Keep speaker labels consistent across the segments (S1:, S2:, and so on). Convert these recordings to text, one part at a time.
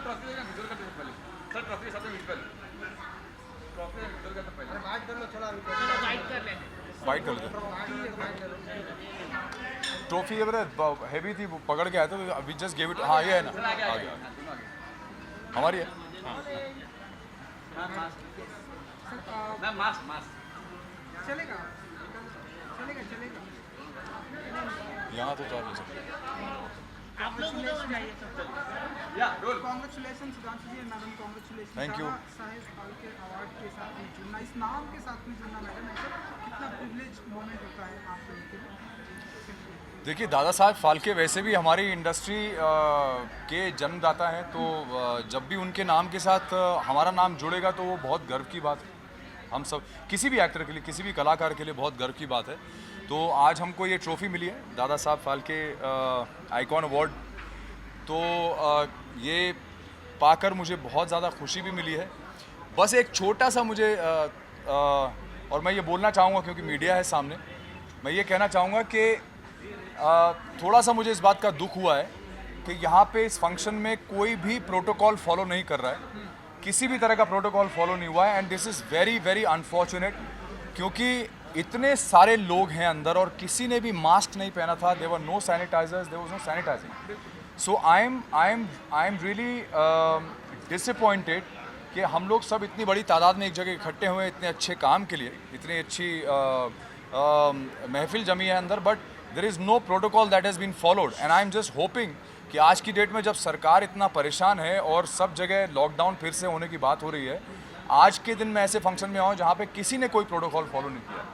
S1: Trophy देना visual करते पहले सर, ट्रॉफी साथ में विजुअल, ट्रॉफी विजुअल करते पहले बाइट कर लो। चलो बाइट कर लेते,
S2: बाइट कर लेते। ट्रॉफी ये बता हैवी थी, वो पकड़ के आया था, वी जस्ट गिव इट। हाँ ये है ना, आ गया हमारी है
S1: मैम। मास्क मास्क
S3: चलेगा चलेगा चलेगा।
S2: यहाँ तो चालू है।
S3: आप लोग उधर हो जाइए सब।
S1: या role.
S3: Congratulation Sudhanshu ji, madam congratulation.
S2: Thank you.
S3: Saheb Phalke award के साथ में जुड़ना, इस नाम के साथ में जुड़ना मैडम, ऐसा कितना प्रिविलेज मोमेंट होता है आप लोगों के लिए?
S2: देखिए दादा साहब फाल्के वैसे भी हमारी इंडस्ट्री के जन्मदाता हैं, तो जब भी उनके नाम के साथ हमारा नाम जुड़ेगा तो वो बहुत गर्व की बात है। हम सब किसी भी एक्टर के लिए, किसी भी कलाकार के लिए बहुत गर्व की बात है। तो आज हमको ये ट्रॉफ़ी मिली है दादा साहब फाल्के आइकॉन अवार्ड, तो ये पाकर मुझे बहुत ज़्यादा खुशी भी मिली है। बस एक छोटा सा मुझे और मैं ये बोलना चाहूँगा क्योंकि मीडिया है सामने, मैं ये कहना चाहूँगा कि थोड़ा सा मुझे इस बात का दुख हुआ है कि यहाँ पे इस फंक्शन में कोई भी प्रोटोकॉल फॉलो नहीं कर रहा है, किसी भी तरह का प्रोटोकॉल फॉलो नहीं हुआ है। And this is very very unfortunate, क्योंकि इतने सारे लोग हैं अंदर और किसी ने भी मास्क नहीं पहना था। There were no sanitisers, there was no sanitising. So I am really disappointed कि हम लोग सब इतनी बड़ी तादाद में एक जगह इकट्ठे हुए इतने अच्छे काम के लिए, इतनी अच्छी महफिल जमी है अंदर, but there is no protocol that has been followed. And I am just hoping कि आज की डेट में जब सरकार इतना परेशान है और सब जगह लॉकडाउन फिर से होने की बात हो रही है, आज के दिन मैं ऐसे फंक्शन में आऊँ जहाँ पे किसी ने कोई प्रोटोकॉल फॉलो नहीं किया।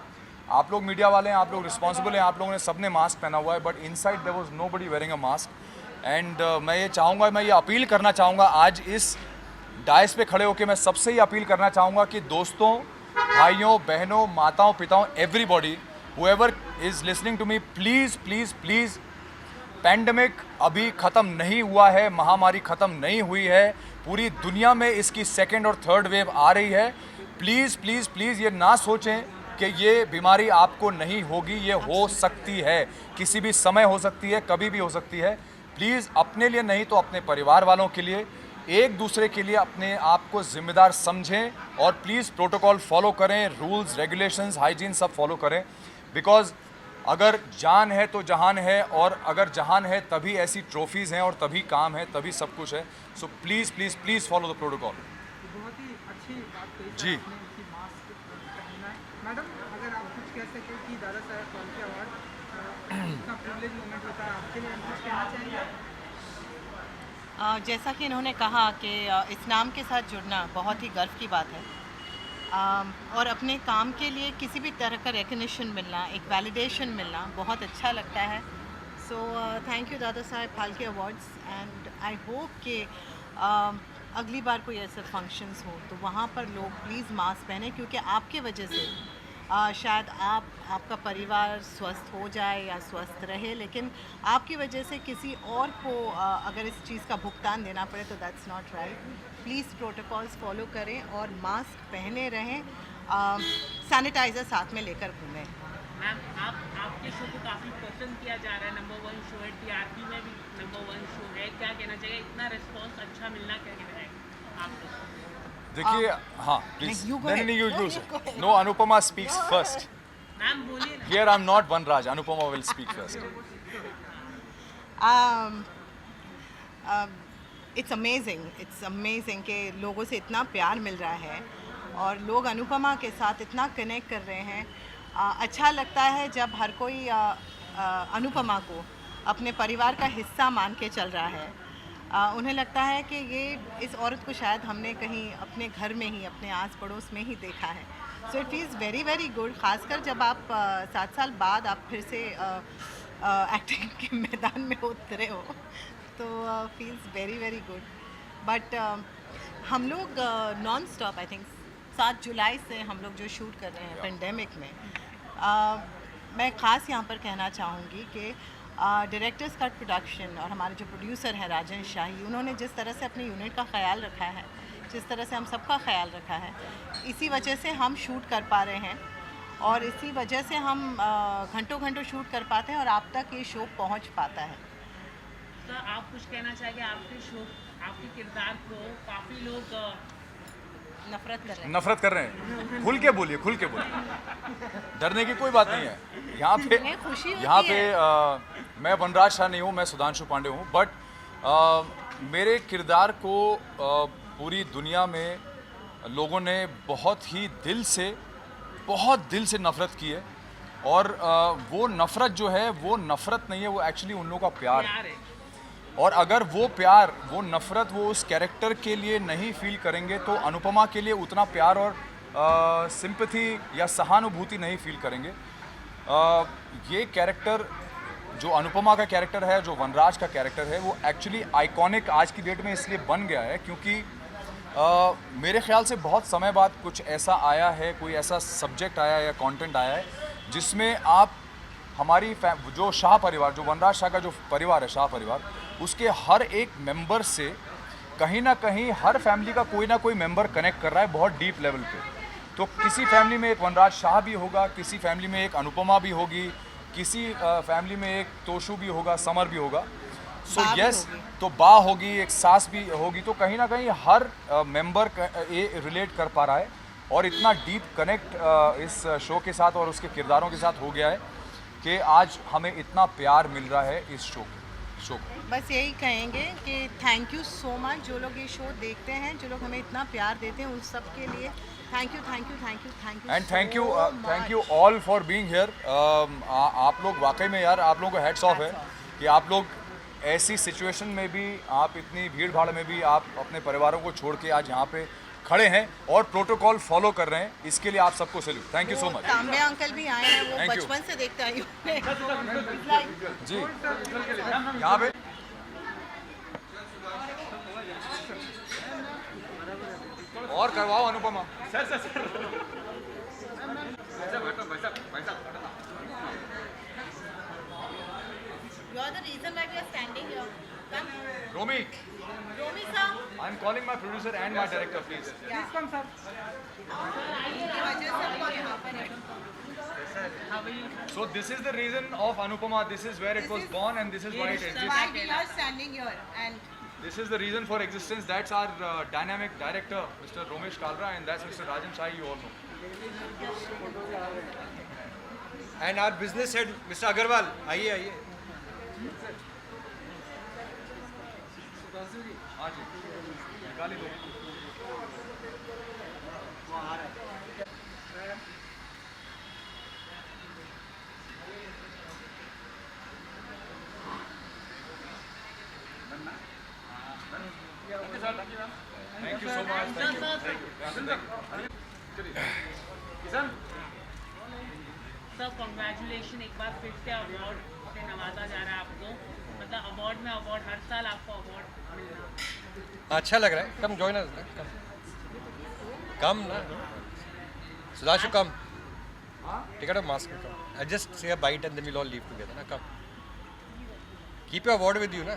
S2: आप लोग मीडिया वाले हैं, आप लोग रिस्पॉन्सिबल हैं, आप लोगों ने सबने मास्क पहना हुआ है, but inside there was nobody wearing a mask. And मैं ये चाहूँगा, मैं ये अपील करना चाहूँगा, आज इस डायस पे खड़े होकर मैं सबसे ही अपील करना चाहूँगा कि दोस्तों, भाइयों, बहनों, माताओं, पिताओं, everybody whoever is listening to me, please please please, pandemic अभी ख़त्म नहीं हुआ है, महामारी ख़त्म नहीं हुई है, पूरी दुनिया में इसकी सेकेंड और थर्ड वेव आ रही है। प्लीज़ प्लीज़ प्लीज़ ये ना सोचें कि ये बीमारी आपको नहीं होगी, ये हो सकती है, किसी भी समय हो सकती है, कभी भी हो सकती है। प्लीज़ अपने लिए नहीं तो अपने परिवार वालों के लिए, एक दूसरे के लिए अपने आप को जिम्मेदार समझें और प्लीज़ प्रोटोकॉल फॉलो करें, रूल्स रेगुलेशंस हाइजीन सब फॉलो करें। बिकॉज अगर जान है तो जहान है, और अगर जहान है तभी ऐसी ट्रॉफीज़ हैं और तभी काम है, तभी सब कुछ है। So please please please follow the protocol.
S3: बहुत ही अच्छी बात कही
S2: जी।
S3: आपने कि मास्क पहनना है। मैडम, अगर आप कुछ कह सकें कि दादा साहब फाल्के अवार्ड इतना प्रिविलेज मोमेंट होता है आपके लिए, कुछ कहना चाहेंगे?
S4: जैसा कि इन्होंने कहा कि इस नाम के साथ जुड़ना बहुत ही गर्व की बात है, और अपने काम के लिए किसी भी तरह का रिकग्निशन मिलना, एक वैलिडेशन मिलना बहुत अच्छा लगता है। So thank you Dada Saheb Phalke awards, and I hope कि अगली बार कोई ऐसे फंक्शंस हो तो वहाँ पर लोग प्लीज़ मास्क पहने, क्योंकि आपके वजह से शायद आपका परिवार स्वस्थ हो जाए या स्वस्थ रहे, लेकिन आपकी वजह से किसी और को अगर इस चीज़ का भुगतान देना पड़े तो that's not right. Please protocols follow करें और मास्क पहने रहें, सैनिटाइज़र साथ में लेकर घूमें।
S5: मैम, आपके शो को काफ़ी पसंद किया जा रहा है, नंबर 1 शो है, टीआरपी में भी नंबर 1 शो है, क्या कहना चाहिए, इतना रिस्पॉन्स अच्छा मिलना क्या कहना है आपको?
S2: देखिए, हाँ प्लीज, नहीं you know, Anupama speaks first.
S5: Ma'am बोलिए ना।
S2: Here I am not Vanraj, Anupama will speak first.
S4: It's amazing कि लोगों से इतना प्यार मिल रहा है और लोग अनुपमा के साथ इतना कनेक्ट कर रहे हैं। अच्छा लगता है जब हर कोई अनुपमा को अपने परिवार का हिस्सा मान के चल रहा है। उन्हें लगता है कि ये इस औरत को शायद हमने कहीं अपने घर में ही, अपने आस पड़ोस में ही देखा है। So it is very very good, ख़ासकर जब आप 7 साल बाद आप फिर से एक्टिंग के मैदान में उतरे हो, तो feels very very good. But हम लोग नॉन स्टॉप, आई थिंक 7 जुलाई से हम लोग जो शूट कर रहे हैं पेंडेमिक में, मैं ख़ास यहाँ पर कहना चाहूँगी कि डायरेक्टर्स कट प्रोडक्शन और हमारे जो प्रोड्यूसर हैं राजन शाही, उन्होंने जिस तरह से अपने यूनिट का ख्याल रखा है, जिस तरह से हम सबका ख्याल रखा है, इसी वजह से हम शूट कर पा रहे हैं और इसी वजह से हम घंटों घंटों शूट कर पाते हैं और आप तक ये शो पहुंच पाता है।
S5: तो आप कुछ कहना चाहेंगे, आपके शो आपके किरदार को काफ़ी लोग
S4: नफरत कर रहे हैं।
S2: खुल के बोलिए, खुल के बोलिए, डरने की कोई बात नहीं है यहाँ पे।
S4: नहीं, खुशी होती
S2: यहाँ पे मैं वनराज शाह नहीं हूँ, मैं सुधांशु पांडे हूँ, बट मेरे किरदार को पूरी दुनिया में लोगों ने बहुत दिल से नफरत की है। और वो नफरत जो है वो नफरत नहीं है, वो एक्चुअली उन लोगों का प्यार है।
S5: प्यार है।
S2: और अगर वो प्यार, वो नफरत वो उस कैरेक्टर के लिए नहीं फील करेंगे तो अनुपमा के लिए उतना प्यार और सिंपैथी या सहानुभूति नहीं फील करेंगे। ये कैरेक्टर जो अनुपमा का कैरेक्टर है, जो वनराज का कैरेक्टर है, वो एक्चुअली आइकॉनिक आज की डेट में इसलिए बन गया है क्योंकि मेरे ख्याल से बहुत समय बाद कुछ ऐसा आया है, कोई ऐसा सब्जेक्ट आया है या कंटेंट आया है जिसमें आप हमारी जो शाह परिवार, जो वनराज शाह का जो परिवार है, शाह परिवार, उसके हर एक मेंबर से कहीं ना कहीं हर फैमिली का कोई ना कोई मेंबर कनेक्ट कर रहा है बहुत डीप लेवल पे। तो किसी फैमिली में एक वनराज शाह भी होगा, किसी फैमिली में एक अनुपमा भी होगी, किसी फैमिली में एक तोशु भी होगा, समर भी होगा, सो यस, तो बा होगी, एक सास भी होगी। तो कहीं ना कहीं हर मेंबर रिलेट कर पा रहा है और इतना डीप कनेक्ट इस शो के साथ और उसके किरदारों के साथ हो गया है कि आज हमें इतना प्यार मिल रहा है इस शो को।
S4: बस यही कहेंगे कि थैंक यू सो मच, जो लोग ये शो देखते हैं, जो लोग हमें इतना प्यार देते हैं, उन सब के लिए thank you
S2: and thank you all for being here. आप लोग वाकई में यार, आप लोगों को हेड्स ऑफ है कि आप लोग ऐसी सिचुएशन में भी, आप इतनी भीड़ भाड़ में भी आप अपने परिवारों को छोड़ के आज यहाँ पे खड़े हैं और प्रोटोकॉल फॉलो कर रहे हैं, इसके लिए आप सबको salute. Thank you so much.
S4: तांबे अंकल भी आए हैं, वो
S2: Thank you.
S4: बचपन से देखते आई
S2: जी यहाँ पे और करवाओ अनुपमा।
S1: सर भाई साहब
S4: You are the reason why we are standing here. Come.
S2: Romi,
S4: Romi sir.
S2: I am calling my producer and my director please.
S3: Please come sir.
S4: की वजह से हम लोग यहाँ पर हैं।
S2: So this is the reason of Anupama. This is where it was born, and this is why it exists.
S4: Why we are standing here and
S2: This is the reason for existence. That's our dynamic director, Mr. Romesh Kalra, and that's Mr. Rajan Shai. You all know.
S6: And our business head, Mr. Agarwal, आइए।
S2: हाँ जी, निकाली दो। Thank you so much. Thank you.
S1: Kishan
S5: sir congratulation, एक बार फिर से award से नवाजा जा रहा है आपको। मतलब अवार्ड में अवार्ड, हर साल आपको अवार्ड मिलना।
S6: अच्छा लग रहा है। कम जॉइन अस, कम ना Sudhanshu, come ticket off mask come. I just say a bite and then we will all leave together ना। Come, keep your award with you ना,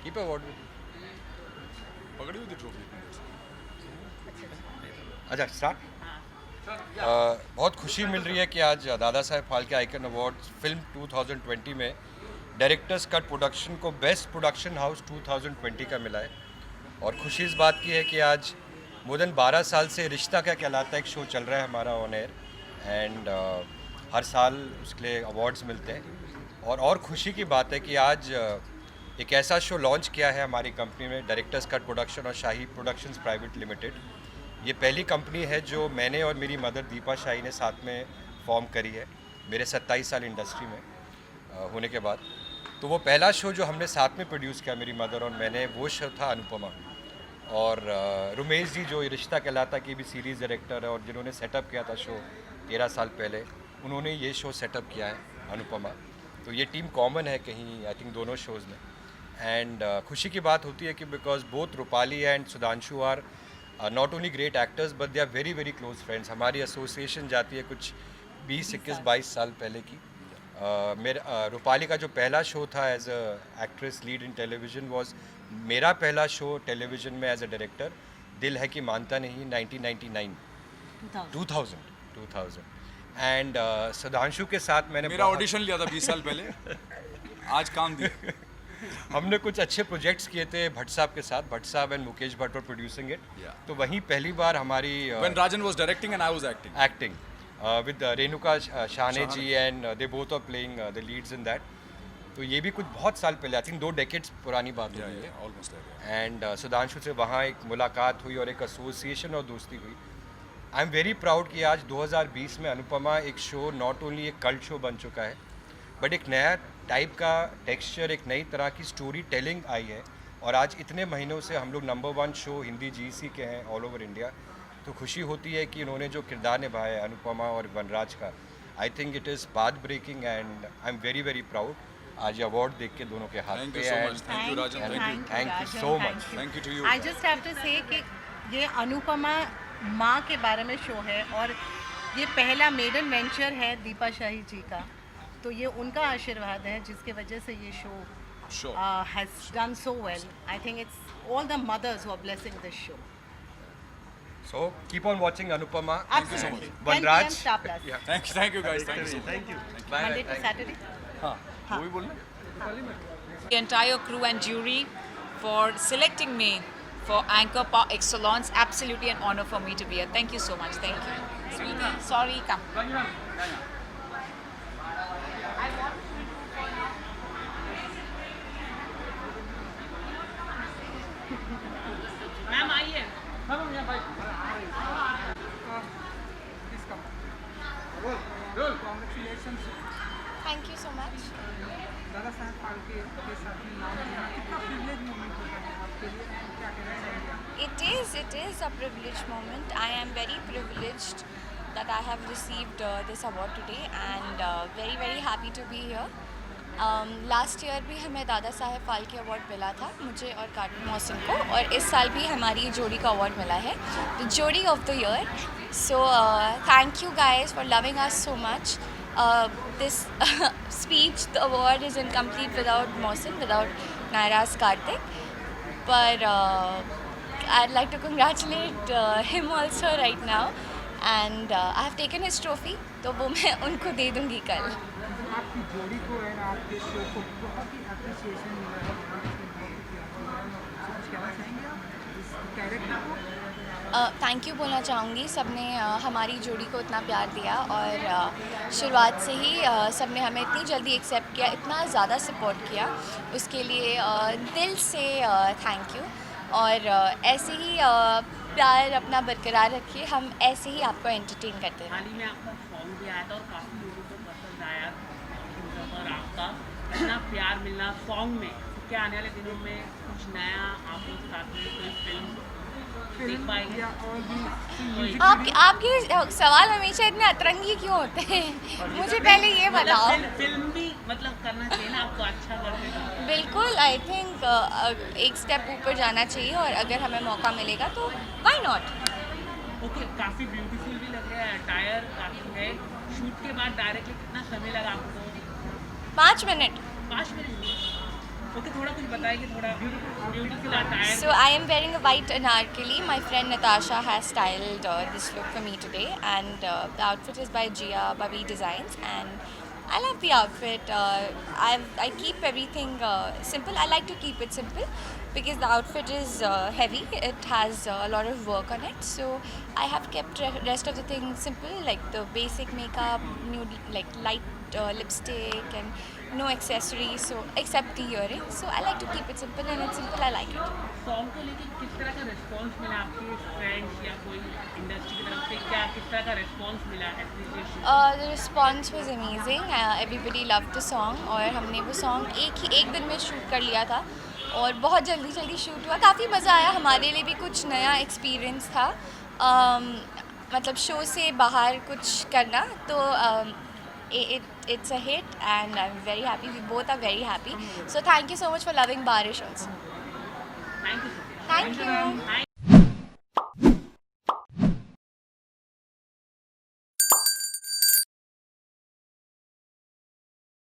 S6: keep your award with you.
S2: पकड़ी हुई थी trophy.
S6: अच्छा start. बहुत खुशी मिल रही है कि आज Dada Saheb Phalke icon award film 2020 में डायरेक्टर्स कट प्रोडक्शन को बेस्ट प्रोडक्शन हाउस 2020 का मिला है। और खुशी इस बात की है कि आज मोर देन 12 साल से रिश्ता क्या कहलाता है एक शो चल रहा है हमारा ऑन एयर, एंड हर साल उसके लिए अवार्ड्स मिलते हैं। और खुशी की बात है कि आज एक ऐसा शो लॉन्च किया है हमारी कंपनी में, डायरेक्टर्स कट प्रोडक्शन और शाही प्रोडक्शंस प्राइवेट लिमिटेड। ये पहली कंपनी है जो मैंने और मेरी मदर दीपा शाही ने साथ में फॉर्म करी है मेरे 27 साल इंडस्ट्री में होने के बाद। तो वो पहला शो जो हमने साथ में प्रोड्यूस किया मेरी मदर और मैंने, वो शो था अनुपमा। और रुमेश जी जो रिश्ता कहलाता की भी सीरीज़ डायरेक्टर है और जिन्होंने सेटअप किया था शो 13 साल पहले, उन्होंने ये शो सेटअप किया है अनुपमा। तो ये टीम कॉमन है कहीं आई थिंक दोनों शोज़ में। एंड खुशी की बात होती है कि because both Rupali and Sudhanshu are not only great actors but they are very very close friends. हमारी एसोसिएशन जाती है कुछ 20, 21, 22 साल पहले की। रूपाली का जो पहला शो था as a actress lead in television was मेरा पहला शो टेलीविज़न में एज अ डायरेक्टर, दिल है कि मानता नहीं, 1999 2000। एंड सुधांशु के साथ मैंने
S2: मेरा ऑडिशन लिया था 20 साल पहले, आज काम दिया।
S6: हमने कुछ अच्छे प्रोजेक्ट्स किए थे भट्ट साहब के साथ, भट्ट साहब and Mukesh Bhatt were producing it.
S2: Yeah.
S6: तो वहीं पहली बार हमारी
S2: When Rajan was directing and I was acting.
S6: acting with Renuka Shahane ji and they both are playing the leads in that. तो ये भी कुछ बहुत साल पहले, आई थिंक 2 decades पुरानी बात हो गई है।
S2: Almost there.
S6: एंड सुधांशु से वहाँ एक मुलाकात हुई और एक एसोसिएशन और दोस्ती हुई। आई एम वेरी प्राउड कि आज 2020 में अनुपमा एक शो नॉट ओनली एक कल्ट शो बन चुका है, बट एक नया टाइप का टेक्सचर, एक नई तरह की स्टोरी टेलिंग आई है। और आज इतने महीनों से हम लोग नंबर 1 शो हिंदी GEC के हैं ऑल ओवर इंडिया। तो खुशी होती है कि इन्होंने जो किरदार निभाया है अनुपमा और वनराज का, I think it is path breaking and I am very very proud आज ये अवार्ड देख के दोनों के हाथ
S2: Thank
S6: पे।
S2: you so much. Thank you, Rajan. Thank you.
S6: Thank you so much.
S2: Thank you to you.
S4: I just have to say कि ये अनुपमा माँ के बारे में शो है और ये पहला मेडन वेंचर है दीपा शाही जी का, तो ये उनका आशीर्वाद है जिसके वजह से ये show
S2: Sure.
S4: has done so well. I think it's all the mothers who are blessing this show.
S6: So keep on watching Anupama.
S2: you so much.
S4: 10 p.m.
S6: Vanraj.
S4: Star Plus.
S6: Yeah.
S2: Thank you guys. Thank you so much.
S6: Thank you. Bye.
S4: Monday to
S6: Thank you.
S4: Saturday.
S2: हाँ, वो भी बोलना।
S7: The entire crew and jury for selecting me for Anchor par excellence. Absolutely an honor for me to be here. Thank you so much. Thank you. Sweetie, sorry, come.
S5: Ma'am आइए।
S3: Please come. Congratulations.
S8: Thank you so much.
S3: Dada Saheb Phalke के साथ में नाम लेना कितना privilege moment होता है आपके लिए, क्या कहना चाहेंगे आप?
S8: It is a privileged moment. I am very privileged that I have received this award today and very very happy to be here. Last year भी हमें दादा साहेब फाल्के अवार्ड मिला था मुझे और कार्टून मोहसिन को, और इस साल भी हमारी जोड़ी का अवार्ड मिला है, द जोड़ी of the year. So thank you guys for loving us so much. This speech, the award is incomplete without Mohsin, without Naira's Karthik. But I'd like to congratulate him also right now. And I have taken his trophy, तो वो मैं उनको दे दूँगी कल।
S3: आपकी जोड़ी को है ना, आपके शो को बहुत ही अप्रिसिएशन मिला है, कुछ कहना चाहेंगे आप इस कैरेक्टर को?
S8: थैंक यू बोलना चाहूँगी। सबने हमारी जोड़ी को इतना प्यार दिया और शुरुआत से ही सबने हमें इतनी जल्दी एक्सेप्ट किया, इतना ज़्यादा सपोर्ट किया, उसके लिए दिल से थैंक यू। और ऐसे ही प्यार अपना बरकरार रखिए, हम ऐसे ही आपको एंटरटेन करते रहें।
S5: हाल ही में आपका सॉन्ग भी आया था और काफ़ी लोगों को पसंद आया और आपका इतना प्यार मिलना सॉन्ग में, तो क्या आने वाले दिनों में कुछ नया आप लोग साथ में कोई फिल्म देख पाएंगे?
S3: या और भी
S8: आपके सवाल हमेशा इतने अतरंगी क्यों होते हैं? मुझे पहले ये बताओ।
S5: फिल्म भी मतलब करना चाहिए ना, आपको अच्छा लगेगा।
S8: बिल्कुल, आई थिंक एक स्टेप ऊपर जाना चाहिए और अगर हमें मौका मिलेगा तो व्हाई नॉट।
S5: ओके, काफ़ी ब्यूटीफुल भी लग रहा है, अटायर काफ़ी है। शूट के बाद डायरेक्टली कितना समय लगा आपको?
S8: 5 मिनट।
S5: 5 मिनट। ओके, थोड़ा कुछ बताइए, थोड़ा beautiful attire.
S8: So I am wearing a white anarkali. My friend Natasha has styled this look for me today, and the outfit is by Gia Babi Designs, and I love the outfit. I keep everything simple. I like to keep it simple because the outfit is heavy. It has a lot of work on it, so I have kept rest of the things simple, like the basic makeup, nude, like light lipstick, and no accessories, so except the earrings. So I like to keep it simple, and it's simple. I like it.
S5: Song को लेकर किस तरह का response मिला आपके friends या कोई industry की तरफ से, क्या किस तरह का रिस्पांस मिला appreciation?
S8: The response was amazing. Everybody loved the song, और हमने वो सॉन्ग एक दिन में शूट कर लिया था और बहुत जल्दी शूट हुआ। काफ़ी मज़ा आया, हमारे लिए भी कुछ नया एक्सपीरियंस था, मतलब शो से बाहर कुछ करना, तो it's a hit and I'm very happy. We both are very happy. So thank you so much for loving Barish also.
S5: Thank you.
S8: Thank you.